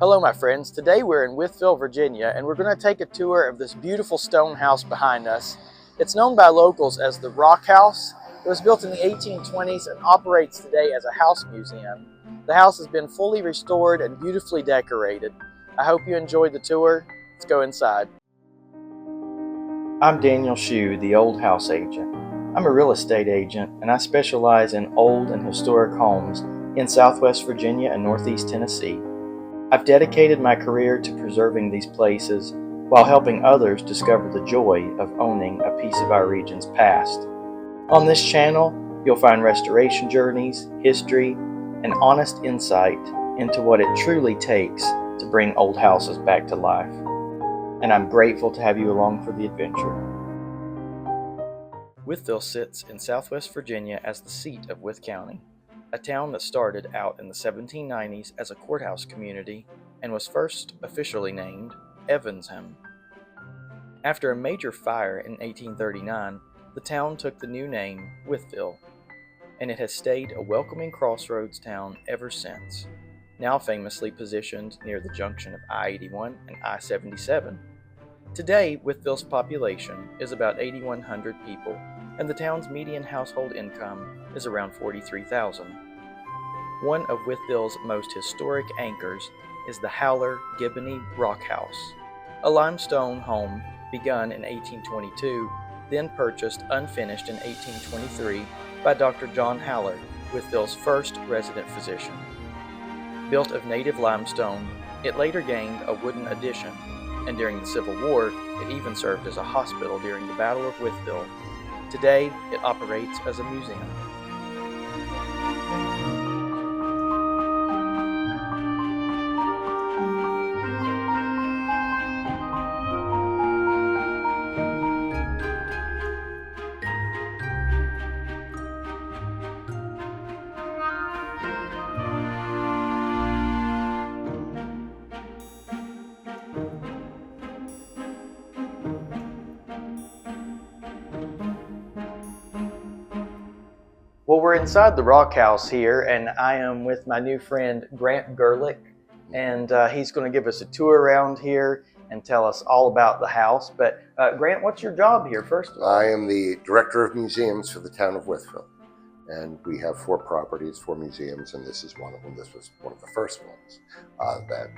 Hello my friends, today we're in Wytheville, Virginia, and we're going to take a tour of this beautiful stone house behind us. It's known by locals as the Rock House. It was built in the 1820s and operates today as a house museum. The house has been fully restored and beautifully decorated. I hope you enjoyed the tour. Let's go inside. I'm Daniel Shew, the old house agent. I'm a real estate agent and I specialize in old and historic homes in Southwest Virginia and Northeast Tennessee. I've dedicated my career to preserving these places while helping others discover the joy of owning a piece of our region's past. On this channel, you'll find restoration journeys, history, and honest insight into what it truly takes to bring old houses back to life. And I'm grateful to have you along for the adventure. Wytheville sits in Southwest Virginia as the seat of Wythe County, a town that started out in the 1790s as a courthouse community and was first officially named Evansham. After a major fire in 1839, the town took the new name Wytheville, and it has stayed a welcoming crossroads town ever since, now famously positioned near the junction of I-81 and I-77. Today, Wytheville's population is about 8,100 people, and the town's median household income is around $43,000. One of Wytheville's most historic anchors is the Howler Giboney Rock House, a limestone home begun in 1822, then purchased unfinished in 1823 by Dr. John Howler, Wytheville's first resident physician. Built of native limestone, it later gained a wooden addition, and during the Civil War, it even served as a hospital during the Battle of Wytheville. Today, it operates as a museum. Well, we're inside the Rock House here, and I am with my new friend Grant Gerlich, and he's going to give us a tour around here and tell us all about the house. But Grant, what's your job here, first of all? I am the Director of Museums for the town of Wytheville, and we have 4 properties, 4 museums, and this is one of them. This was one of the first ones that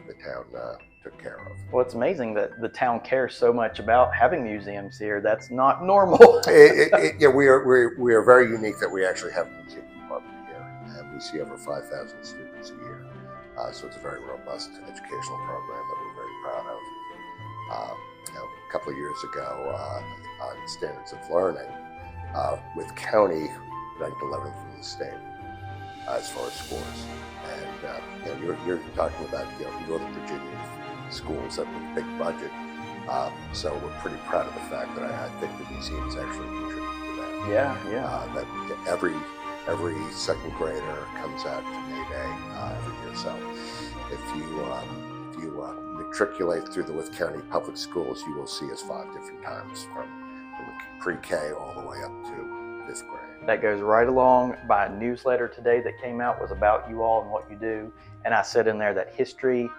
the town took care of. Well, it's amazing that the town cares so much about having museums here. That's not normal. Yeah, we are very unique that we actually have a museum department here, and we see over 5,000 students a year. So it's a very robust educational program that we're very proud of. A couple of years ago, on standards of learning, Wythe County ranked 11th in the state as far as scores. And you're talking about Northern Virginia schools that with a big budget. So we're pretty proud of the fact that I think the museums actually contribute to that. Yeah. That every second grader comes out to May Day every year. So if you matriculate through the Wythe County public schools, you will see us 5 different times from pre-K all the way up to 5th grade. That goes right along by a newsletter today that came out, was about you all and what you do. And I said in there that history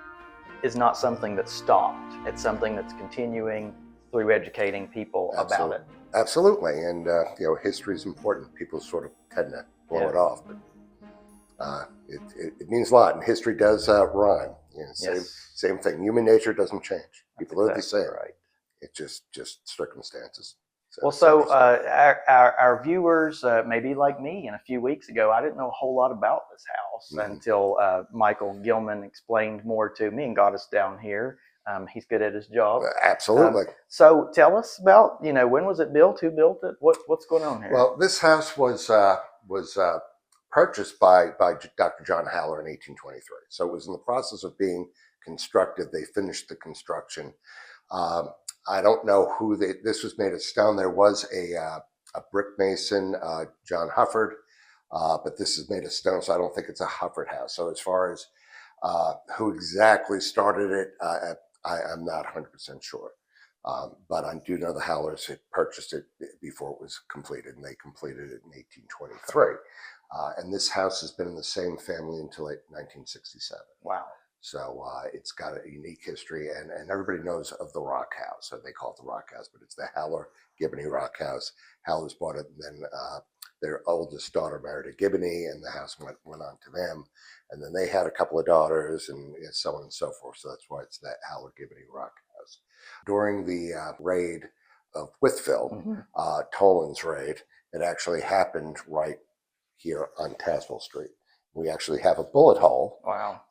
is not something that stopped. It's something that's continuing through educating people about it. Absolutely, and history is important. People sort of tend to blow it off, but it means a lot, and history does rhyme. Same thing. Human nature doesn't change. People are the same. Right. It's just circumstances. So our viewers, maybe like me, and a few weeks ago, I didn't know a whole lot about this house until Michael Gilman explained more to me and got us down here. He's good at his job. Absolutely. So tell us about, when was it built? Who built it? What's going on here? Well, this house was purchased by Dr. John Howler in 1823. So it was in the process of being constructed. They finished the construction. I don't know who this was made of stone. There was a brick mason, John Hufford, but this is made of stone, so I don't think it's a Hufford house. So as far as who exactly started it, I'm not 100% sure. But I do know the Howlers had purchased it before it was completed, and they completed it in 1823. And this house has been in the same family until 1967. Wow. So it's got a unique history, and everybody knows of the Rock House. So they call it the Rock House, but it's the Haller Giboney Rock House. Haller's bought it, and then their oldest daughter married a Giboney, and the house went on to them. And then they had a couple of daughters, and so on and so forth. So that's why it's that Haller Giboney Rock House. During the raid of Wytheville, Toland's raid, it actually happened right here on Tazewell Street. We actually have a bullet hole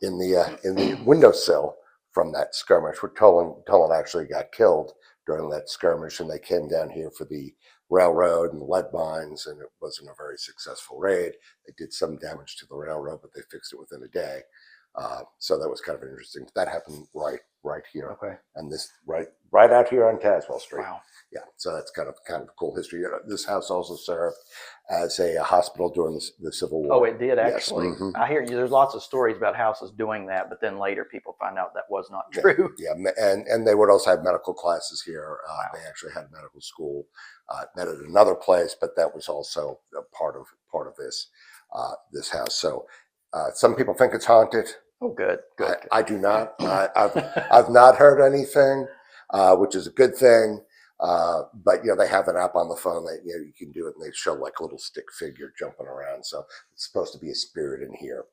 in the windowsill from that skirmish, where Toland actually got killed during that skirmish, and they came down here for the railroad and lead mines, and it wasn't a very successful raid. They did some damage to the railroad, but they fixed it within a day. So that was kind of interesting. That happened right here, and this right out here on Tazewell Street. Wow. Yeah, so that's kind of cool history. This house also served as a hospital during the Civil War. Oh, it did actually. Yes. I hear you. There's lots of stories about houses doing that, but then later people find out that was not true. Yeah, and they would also have medical classes here. They actually had medical school. Met at another place, but that was also a part of this house. So some people think it's haunted. Oh, good. I do not. I've not heard anything, which is a good thing. But they have an app on the phone that you can do it, and they show like a little stick figure jumping around. So it's supposed to be a spirit in here.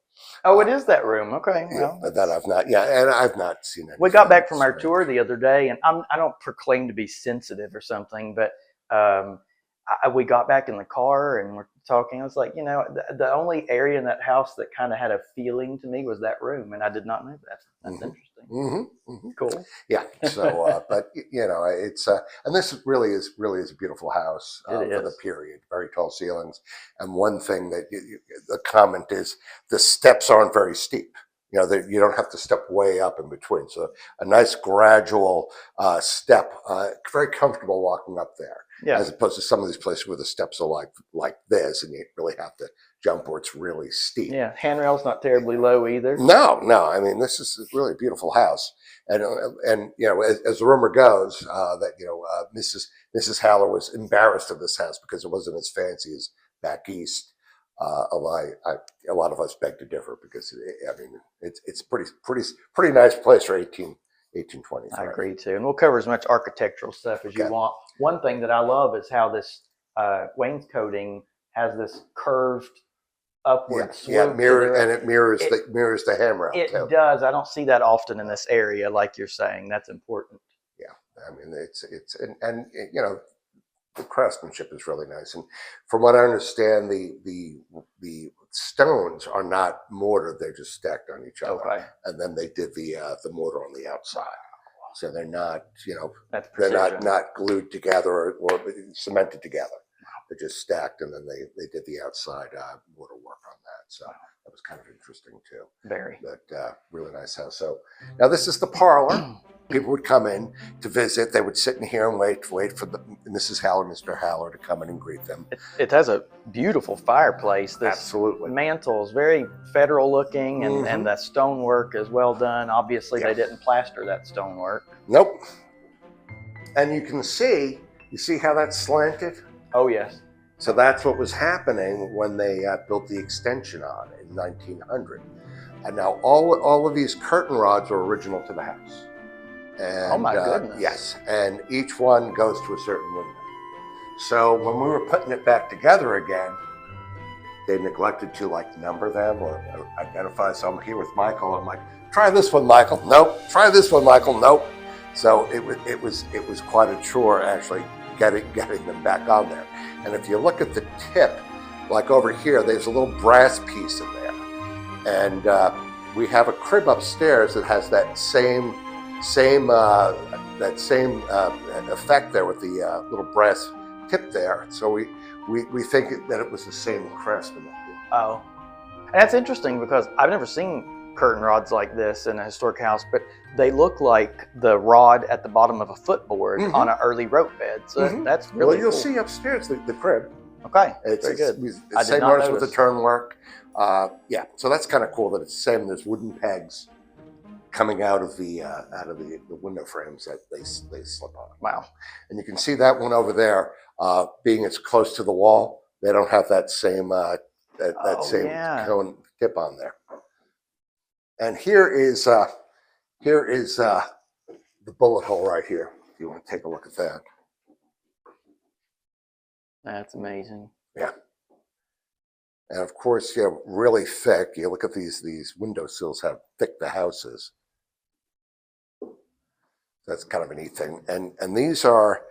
Oh, it is that room. Okay. Well, that I've not. Yeah, and I've not seen it. We got back from our tour the other day, and I don't proclaim to be sensitive or something, but we got back in the car and we're talking. I was like, the only area in that house that kind of had a feeling to me was that room, and I did not know that. That's interesting. Cool. Yeah. So, but it's and this really is a beautiful house for the period. Very tall ceilings, and one thing that the comment is the steps aren't very steep. You don't have to step way up in between. So a nice gradual step, very comfortable walking up there. Yeah. As opposed to some of these places where the steps are like this, and you really have to jump where it's really steep. Yeah, handrail's not terribly low either. No. I mean, this is really a beautiful house, and as the rumor goes, that Mrs. Haller was embarrassed of this house because it wasn't as fancy as back east. Although a lot of us beg to differ, because it's pretty nice place for 1823. I agree too, and we'll cover as much architectural stuff as you want. One thing that I love is how this wainscoting has this curved upward slope. Yeah, it mirrors the handrail. It does. I don't see that often in this area, like you're saying. That's important. Yeah, I mean it's and the craftsmanship is really nice, and from what I understand, the stones are not mortared; they're just stacked on each other, and then they did the mortar on the outside. So they're not, they're not glued together or cemented together. They're just stacked, and then they did the outside mortar work on that. So that was kind of interesting too. Very. But really nice house. So now this is the parlor. People would come in to visit. They would sit in here and wait for Mrs. Haller, Mr. Haller to come in and greet them. It has a beautiful fireplace. This Absolutely. Mantle is very federal looking, and the stonework is well done. Obviously, they didn't plaster that stonework. Nope. And you see how that's slanted? Oh, yes. So that's what was happening when they built the extension on in 1900. And now all of these curtain rods are original to the house. And, oh my goodness. Yes, and each one goes to a certain window. So when we were putting it back together again, they neglected to number them or identify. So I'm here with Michael. I'm like, try this one, Michael. Nope. Try this one, Michael. Nope. So it was quite a chore actually getting them back on there. And if you look at the tip, like over here, there's a little brass piece in there, and we have a crib upstairs that has that same effect there with the little brass tip there. So we think that it was the same craftsman. Oh, and that's interesting because I've never seen curtain rods like this in a historic house, but they look like the rod at the bottom of a footboard on an early rope bed. So that's really well. You'll cool. see upstairs the crib. Okay, it's very good. The same artist with the turn work. Yeah, so that's kind of cool that it's the same. There's wooden pegs coming out of the window frames that they slip on. Wow. And you can see that one over there, being it's close to the wall. They don't have that same cone tip on there. And here is the bullet hole right here. If you want to take a look at that. That's amazing. Yeah. And of course, yeah, really thick. You look at these windowsills, how thick the house is. That's kind of a neat thing. And these are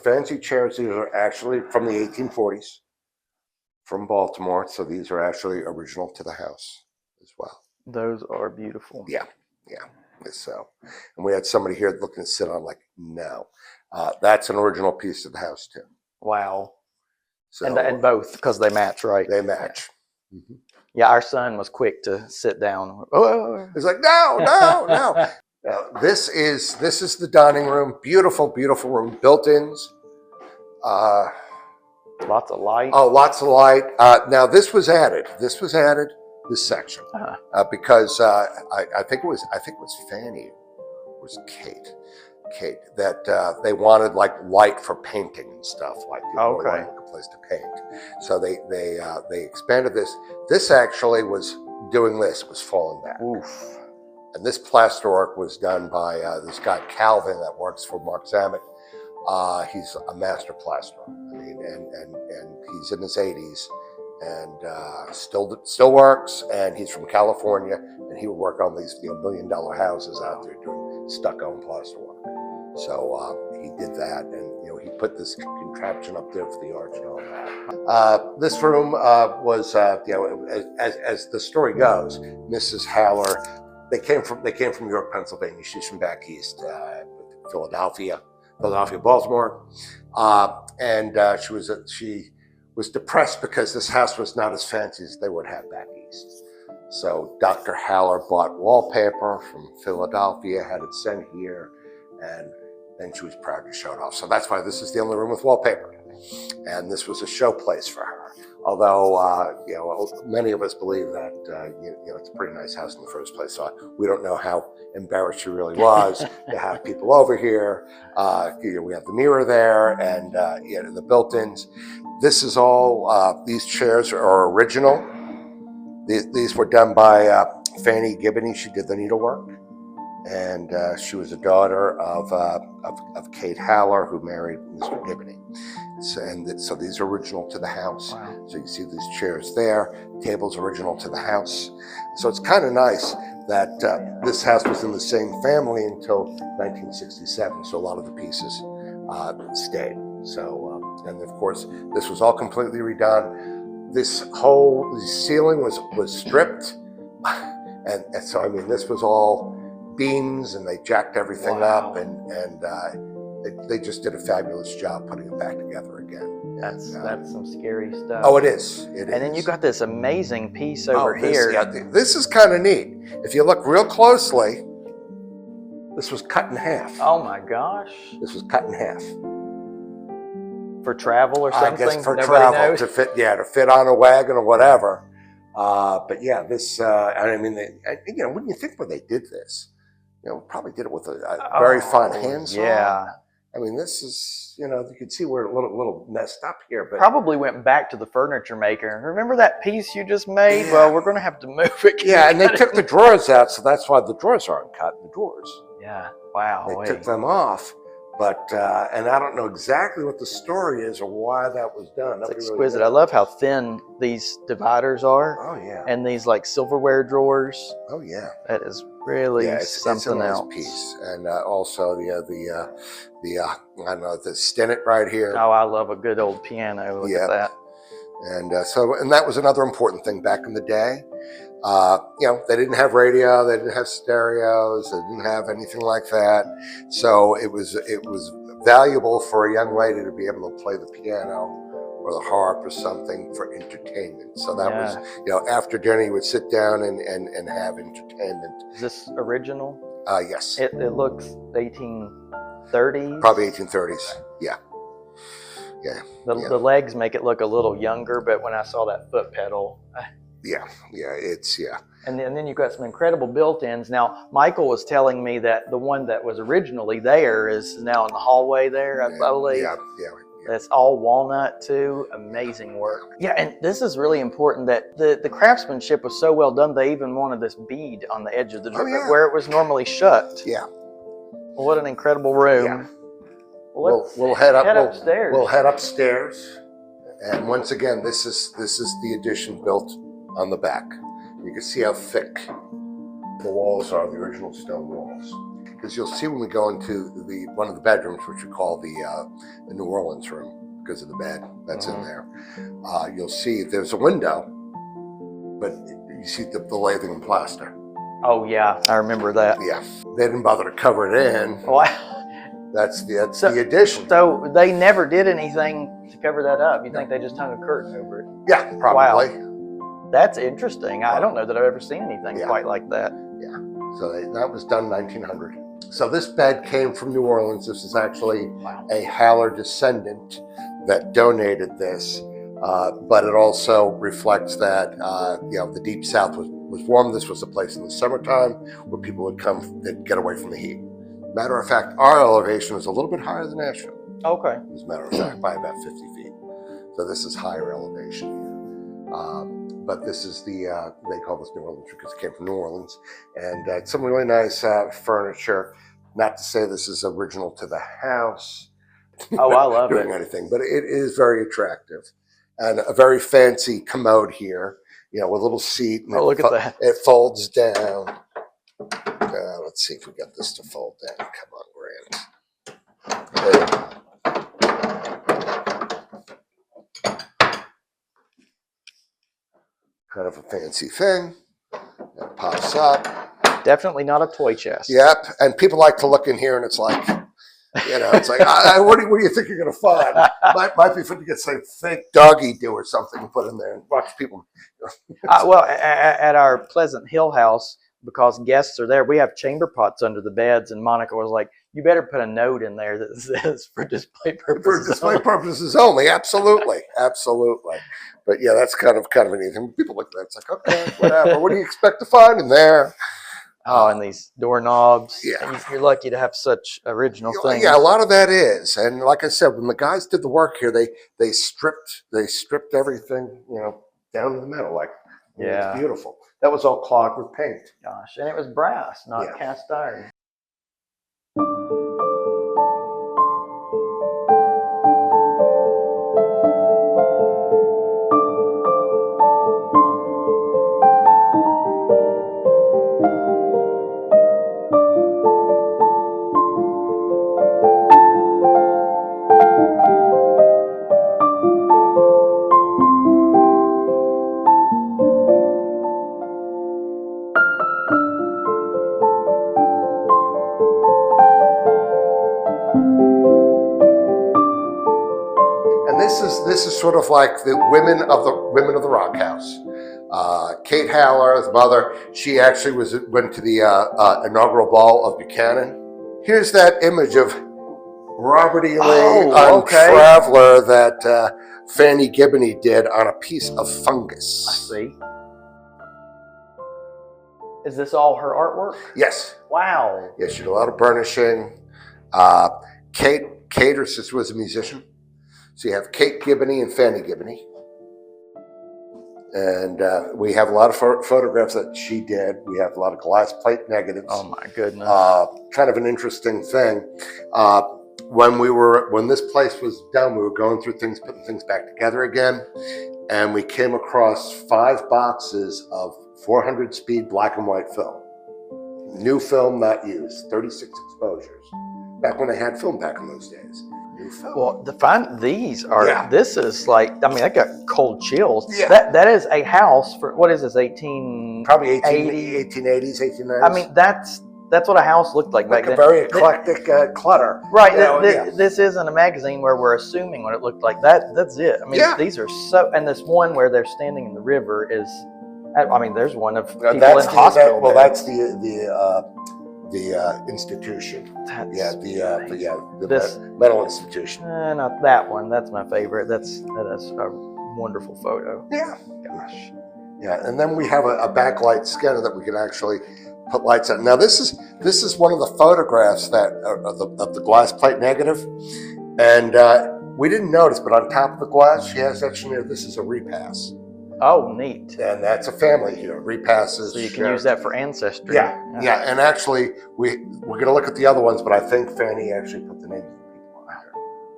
fancy chairs. These are actually from the 1840s, from Baltimore. So these are actually original to the house as well. Those are beautiful. Yeah, yeah. So, and we had somebody here looking to sit on, like, no, that's an original piece of the house too. Wow. So, and both, because they match, right? They match. Yeah. Mm-hmm. Yeah, our son was quick to sit down. Oh. He's like, no. This is the dining room. Beautiful, beautiful room. Built-ins. Lots of light. Oh, lots of light. Now this was added. This section, because I think it was Fanny, was Kate, that they wanted like light for painting and stuff, like people wanted a place to paint. So they expanded this. This actually was doing this. It was falling back. Oof. And this plasterwork was done by this guy Calvin that works for Mark Zamek. He's a master plasterer. I mean, and he's in his 80s, and still works. And he's from California, and he would work on these $1 million houses out there doing stucco and plasterwork. So he did that, and he put this contraption up there for the arch and all that. This room was, as the story goes, Mrs. Haller. They came from York, Pennsylvania. She's from back east, Philadelphia, Baltimore, and she was depressed because this house was not as fancy as they would have back east. So Dr. Haller bought wallpaper from Philadelphia, had it sent here, and then she was proud to show it off. So that's why this is the only room with wallpaper, and this was a showplace for her. Although many of us believe that it's a pretty nice house in the first place. So we don't know how embarrassed she really was to have people over here. We have the mirror there, and the built-ins. This is all. These chairs are original. These were done by Fanny Gibney. She did the needlework, and she was a daughter of Kate Haller, who married Mr. Gibney. So these are original to the house. Wow. So you see these chairs there, tables original to the house. So it's kind of nice that this house was in the same family until 1967. So a lot of the pieces stayed. So, and of course, this was all completely redone. This whole ceiling was stripped. And so, I mean, this was all beams, and they jacked everything up, and they just did a fabulous job putting it back together again. That's some scary stuff. Oh, it is. And then you got this amazing piece over here. Yeah, this is kind of neat. If you look real closely, this was cut in half. Oh my gosh! This was cut in half for travel or something. I guess for Nobody travel knows. to fit on a wagon or whatever. But yeah, this. I mean, when you think when they did this, probably did it with a very fine handsaw. Yeah. I mean, this is, you can see we're a little messed up here, but probably went back to the furniture maker. Remember that piece you just made? Yeah. Well, we're going to have to move it. Yeah, and they took the drawers out, so that's why the drawers aren't cut. The drawers. Yeah. Wow. They took them off, but and I don't know exactly what the story is or why that was done. It's exquisite. Really, I love how thin these dividers are. Oh yeah. And these like silverware drawers. Oh yeah. That is really something it's a nice else. Piece, and also the Stennett right here. Oh, I love a good old piano. Look at that. And and that was another important thing back in the day. They didn't have radio, they didn't have stereos, they didn't have anything like that. So it was valuable for a young lady to be able to play the piano or the harp or something for entertainment. So that was, after dinner you would sit down and have entertainment. Is this original? Yes. It looks 1830s? Probably 1830s, yeah. Yeah. The legs make it look a little younger, but when I saw that foot pedal. Yeah, And then you've got some incredible built-ins. Now, Michael was telling me that the one that was originally there is now in the hallway there, I believe. Yeah. That's all walnut too. Amazing work. Yeah, and this is really important that the craftsmanship was so well done. They even wanted this bead on the edge of the where it was normally shut. Yeah. Well, what an incredible room. Yeah. Well, We'll head up. Upstairs. We'll head upstairs, and once again, this is the addition built on the back. You can see how thick the walls are, the original stone walls. Because you'll see when we go into one of the bedrooms, which we call the New Orleans room, because of the bed that's in there. You'll see there's a window, but you see the lathing and plaster. Oh yeah, I remember that. Yeah, they didn't bother to cover it in. That's the addition. So they never did anything to cover that up. You think they just hung a curtain over it? Yeah, probably. Wow. That's interesting. I don't know that I've ever seen anything quite like that. Yeah. So that was done in 1900. So this bed came from New Orleans. This is actually a Haller descendant that donated this, but it also reflects that the Deep South was warm. This was a place in the summertime where people would come to get away from the heat. Matter of fact, our elevation is a little bit higher than Nashville. Okay. As a matter of fact, by about 50 feet. So this is higher elevation here. But this is they call this New Orleans because it came from New Orleans. And it's some really nice furniture. Not to say this is original to the house. Oh, I love it. Anything, but it is very attractive. And a very fancy commode here, with a little seat. And look at that. It folds down. Let's see if we got this to fold down. Come on, Grant. There you go. Kind of a fancy thing. It pops up. Definitely not a toy chest. Yep. And people like to look in here, and it's like, it's like, what do you think you're going to find? Might be fun to get some fake doggy do or something and put in there and watch people. Well, at our Pleasant Hill house, because guests are there, we have chamber pots under the beds, and Monica was like, you better put a note in there that says for display purposes. For display purposes only, absolutely. But yeah, that's kind of anything. People look at that, it's like, okay, whatever. What do you expect to find in there? Oh, and these doorknobs. Yeah. You're lucky to have such original things. Yeah, a lot of that is. And like I said, when the guys did the work here, they stripped everything, down to the middle. Like, it's beautiful. That was all clogged with paint. Gosh, and it was brass, not cast iron. This is sort of like the women of the Rock House. Kate Haller, the mother, she actually went to the inaugural ball of Buchanan. Here's that image of Robert E. Lee on Traveler that Fanny Gibney did on a piece of fungus. I see. Is this all her artwork? Yes. Wow. Yeah, she did a lot of burnishing. Kate, her sister, was a musician. So you have Kate Gibney and Fanny Gibney. And we have a lot of photographs that she did. We have a lot of glass plate negatives. Oh my goodness. Kind of an interesting thing. When this place was done, we were going through things, putting things back together again. And we came across 5 boxes of 400 speed black and white film. New film, not used, 36 exposures. Back when they had film back in those days. Well, these are, this is like, I got cold chills. Yeah. That is a house for, what is this, 18? Probably 1880s, 1890s. I mean, that's what a house looked like back then. Like a very eclectic clutter. Right. This isn't a magazine where we're assuming what it looked like. That's it. I mean, these are so, and this one where they're standing in the river is, there's one of people in hospital. That's the institution. The mental institution. Not that one. That's my favorite. That is a wonderful photo. Yeah. Gosh. Yeah, and then we have a backlight scanner that we can actually put lights on. Now this is one of the photographs that of the glass plate negative, and we didn't notice, but on top of the glass, she has actually, this is a repass. Oh, neat. And that's a family here. Repasses. So you can use that for ancestry. Yeah. And actually, we're going to look at the other ones, but I think Fanny actually put the names of the people on here,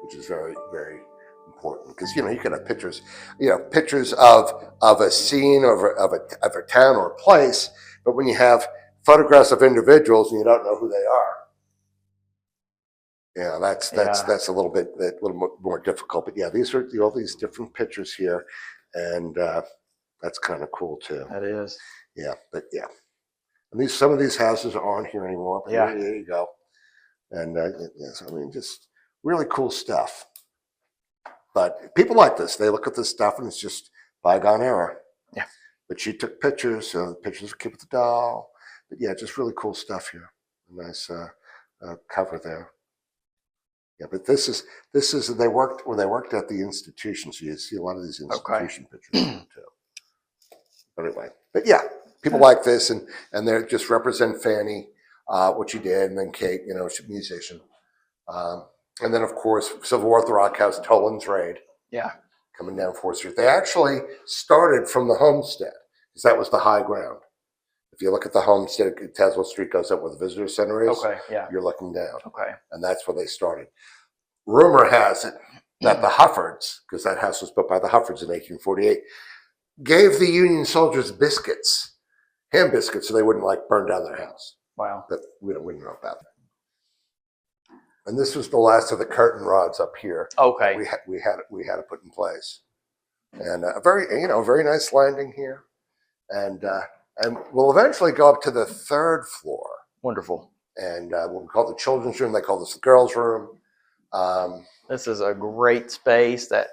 which is very, very important because you can have pictures, pictures of a scene of a town or a place, but when you have photographs of individuals and you don't know who they are, that's a little bit more difficult. But yeah, these are all these different pictures here, and that's kind of cool too. That is. Yeah, but yeah, and some of these houses aren't here anymore. But yeah, there you go. And yes, I mean, just really cool stuff. But people like this. They look at this stuff and it's just bygone era. Yeah. But she took pictures. Pictures of Kid with the Doll. But yeah, just really cool stuff here. A nice cover there. Yeah, but this is when they worked at the institution, so you see a lot of these institution pictures too. But anyway, but yeah, people like this, and they just represent Fanny, what she did, and then Kate, she's a musician, and then of course Civil War at the Rock House, Toland's Raid, coming down 4th Street. They actually started from the Homestead because that was the high ground. If you look at the Homestead, Tazewell Street goes up where the visitor center is. Okay, yeah. You're looking down. Okay. And that's where they started. Rumor has it that the Huffords, because that house was built by the Huffords in 1848, gave the Union soldiers biscuits, ham biscuits, so they wouldn't burn down their house. Wow. But we don't know about that. And this was the last of the curtain rods up here. Okay. We had to put in place. And a very nice landing here. And we'll eventually go up to the 3rd floor. Wonderful. And what we call the children's room, they call this the girls' room. This is a great space. That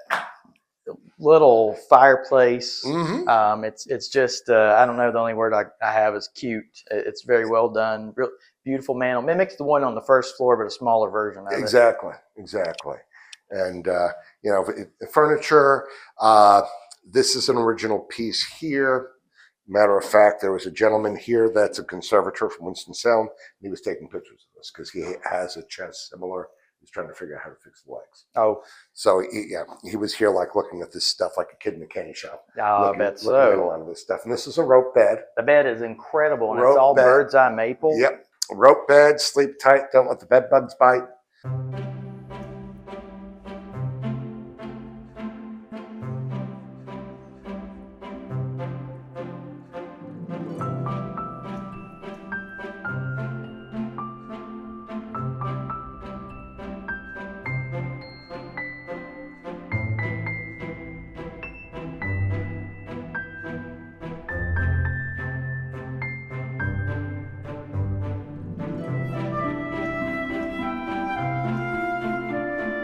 little fireplace. Mm-hmm. It's just I don't know. The only word I have is cute. It's very well done. Real beautiful mantel. Mimics the one on the 1st floor, but a smaller version of it. Exactly. And furniture. This is an original piece here. Matter of fact, there was a gentleman here that's a conservator from Winston-Salem, and he was taking pictures of this because he has a chest similar. He's trying to figure out how to fix the legs. Oh. So, he was here looking at this stuff like a kid in a candy shop. I bet so. Looking at a lot of this stuff. And this is a rope bed. The bed is incredible, and it's all bird's eye maple. Yep. Rope bed, sleep tight, don't let the bed bugs bite.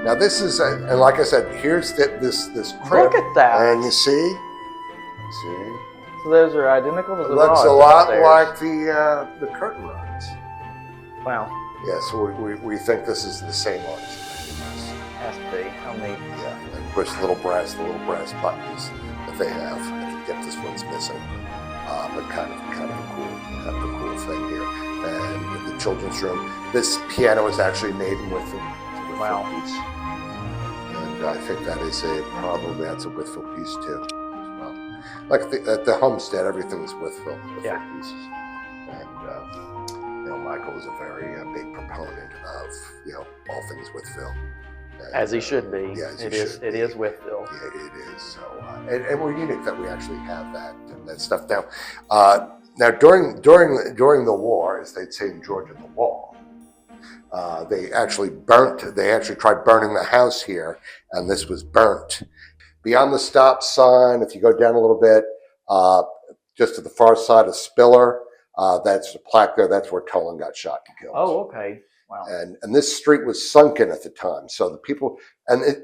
Now this is, and like I said, here's this crib. Look at that. And you see? So those are identical to the rods. Looks a lot like the curtain rods. Wow. Yeah, so we think this is the same artist. Has to be. How neat. Yeah, and of course the little brass buttons that they have. I forget this one's missing, but kind of a cool thing here. And the children's room. This piano is actually made in Wytheville. Wow. Piece. And I think that is that's a Wytheville piece too, as well. Like at the Homestead, everything's Wytheville pieces. And Michael is a very big proponent of all things Wytheville. And, as he should be. Yeah, it is Wytheville. Yeah, it is. So and we're unique that we actually have that stuff now. Now during the war, as they'd say in Georgia, the wall. They actually tried burning the house here, and this was burnt. Beyond the stop sign, if you go down a little bit, just to the far side of Spiller, that's the plaque there. That's where Toland got shot and killed. Oh, okay. Wow. And this street was sunken at the time. So the people,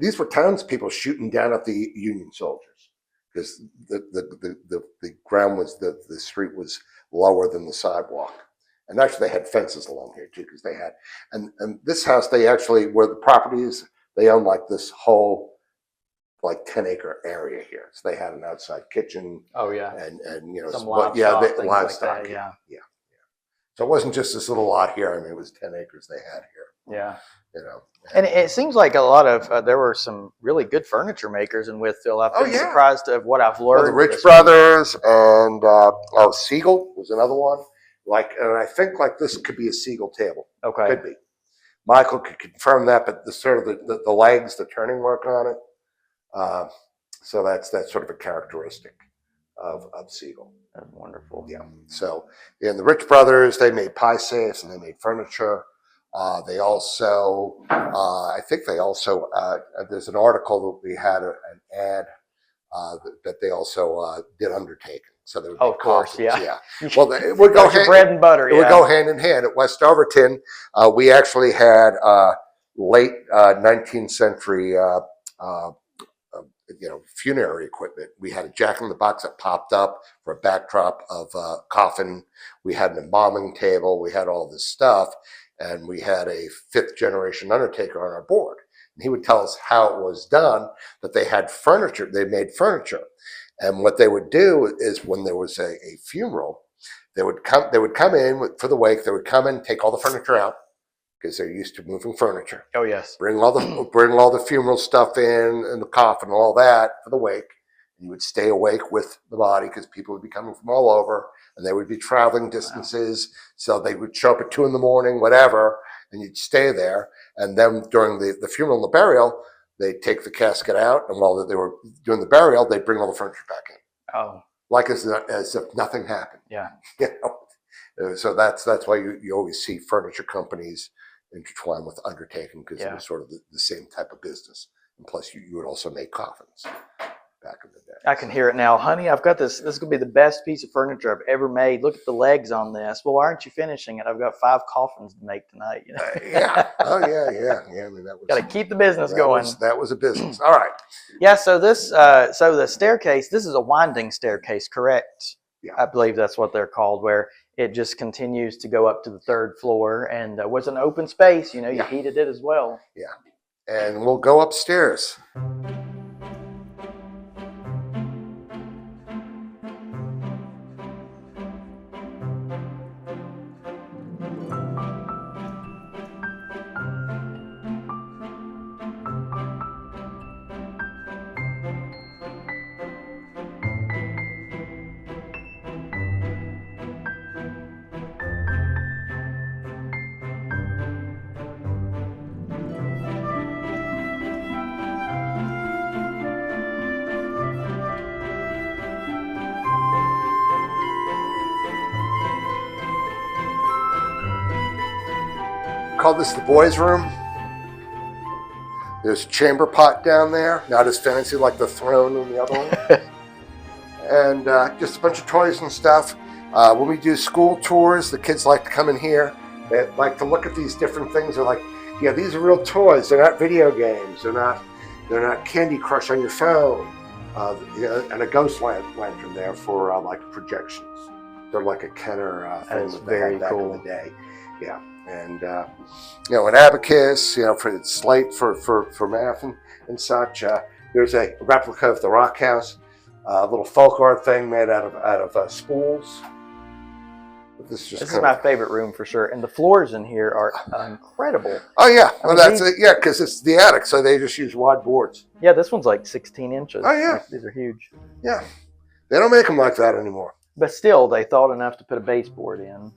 these were townspeople shooting down at the Union soldiers because the ground was, the street was lower than the sidewalk. And actually, they had fences along here too, because they had, and this house, they actually, where the property is, they own this whole 10-acre area here. So they had an outside kitchen. Oh yeah. And some livestock. Livestock. Like that, yeah. So it wasn't just this little lot here. I mean, it was 10 acres they had here. Yeah. You know. And it seems like a lot of there were some really good furniture makers in Wytheville. I've been surprised of what I've learned. Well, the Rich Brothers and Siegel was another one. And I think this could be a Siegel table. Okay. Could be. Michael could confirm that, but the sort of the legs, the turning work on it. So that's sort of a characteristic of Siegel. That's wonderful. Yeah. So, and the Rich Brothers, they made pie safes and they made furniture. They also, I think they also, there's an article that we had an ad that they also did undertaking. So they would of course, coffins, yeah. Well, it would go hand, bread and butter. It would go hand in hand. At West Overton, we actually had late 19th century, funerary equipment. We had a jack-in-the-box that popped up for a backdrop of a coffin. We had an embalming table. We had all this stuff. And we had a 5th generation undertaker on our board. And he would tell us how it was done, that they had furniture, they made furniture. And what they would do is when there was a funeral, they would come in for the wake, they would come in, take all the furniture out, because they're used to moving furniture. Oh, yes. Bring all the funeral stuff in and the coffin and all that for the wake. And you would stay awake with the body because people would be coming from all over and they would be traveling distances. Wow. So they would show up at 2 a.m, whatever, and you'd stay there. And then during the funeral and the burial, they'd take the casket out. And while they were doing the burial, they'd bring all the furniture back in. Oh. Like as if nothing happened. Yeah. So that's why you always see furniture companies intertwined with undertaking, because it was sort of the same type of business. And plus, you would also make coffins back in the day. I can hear it now. Honey, I've got this. This is going to be the best piece of furniture I've ever made. Look at the legs on this. Well, why aren't you finishing it? I've got 5 coffins to make tonight. You know? Yeah. Oh, yeah. I mean, that was got to keep the business going. That was a business. All right. Yeah. So this, so the staircase. This is a winding staircase, correct? Yeah. I believe that's what they're called, where it just continues to go up to the 3rd floor, and was an open space. You heated it as well. Yeah. And we'll go upstairs. Call this the boys' room. There's a chamber pot down there, not as fancy like the throne in the other one. And just a bunch of toys and stuff. When we do school tours, the kids like to come in here. They like to look at these different things. They're like, yeah, these are real toys. They're not video games. They're not Candy Crush on your phone. And a ghost lantern there for like projections. They're like a Kenner thing that they had back in the day. Yeah. And an abacus, for slate for math and such. There's a replica of the Rock House, a little folk art thing made out of spools. This is my favorite room for sure, and the floors in here are incredible. Oh yeah, because it's the attic, so they just use wide boards. Yeah, this one's like 16 inches. Oh yeah, these are huge. Yeah, they don't make them like that anymore. But still, they thought enough to put a baseboard in.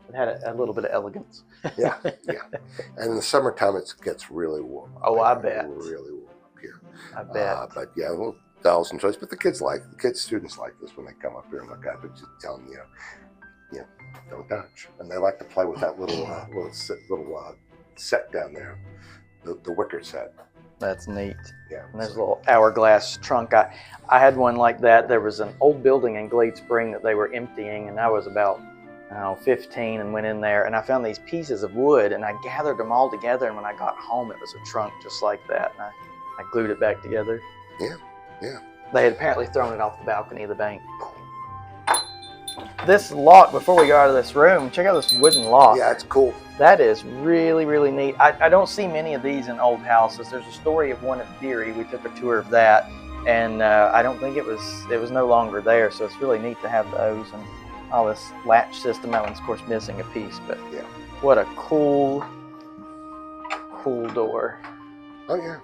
It had a little bit of elegance. Yeah. And in the summertime, it gets really warm. Oh, I bet. Really warm up here. I bet. But yeah, little dolls and toys. But the students like this when they come up here and look at it. But just tell them, don't touch. And they like to play with that little set down there, the wicker set. That's neat. Yeah. And there's a little hourglass trunk. I had one like that. There was an old building in Glade Spring that they were emptying, and I was about 15 and went in there, and I found these pieces of wood, and I gathered them all together, and when I got home it was a trunk just like that, and I glued it back together. Yeah. They had apparently thrown it off the balcony of the bank. This lock, before we go out of this room, check out this wooden lock. Yeah, it's cool. That is really, really neat. I don't see many of these in old houses. There's a story of one at Deary. We took a tour of that, and I don't think it was no longer there, so it's really neat to have those. And all this latch system. That one's, of course, missing a piece, but yeah, what a cool cool door. Oh yeah.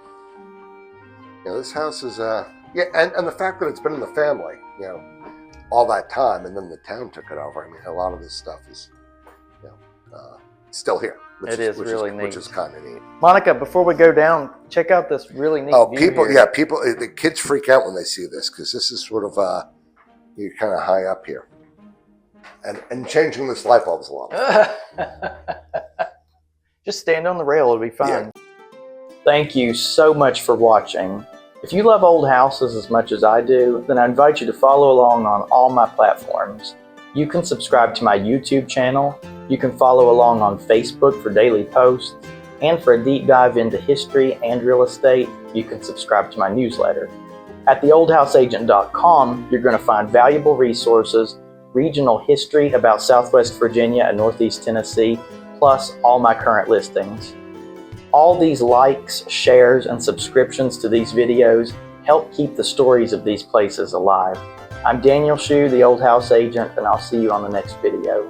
This house is yeah, and the fact that it's been in the family, all that time, and then the town took it over. I mean, a lot of this stuff is, still here. Which is really neat. Which is kind of neat. Monica, before we go down, check out this really neat view people, here. the kids freak out when they see this because this is sort of you're kind of high up here, and changing this light bulb is a lot of fun. Just stand on the rail, it'll be fine. Yeah. Thank you so much for watching. If you love old houses as much as I do, then I invite you to follow along on all my platforms. You can subscribe to my YouTube channel, you can follow along on Facebook for daily posts, and for a deep dive into history and real estate, you can subscribe to my newsletter. At theoldhouseagent.com, you're going to find valuable resources, regional history about Southwest Virginia and Northeast Tennessee, plus all my current listings. All these likes, shares, and subscriptions to these videos help keep the stories of these places alive. I'm Daniel Shew, the Old House Agent, and I'll see you on the next video.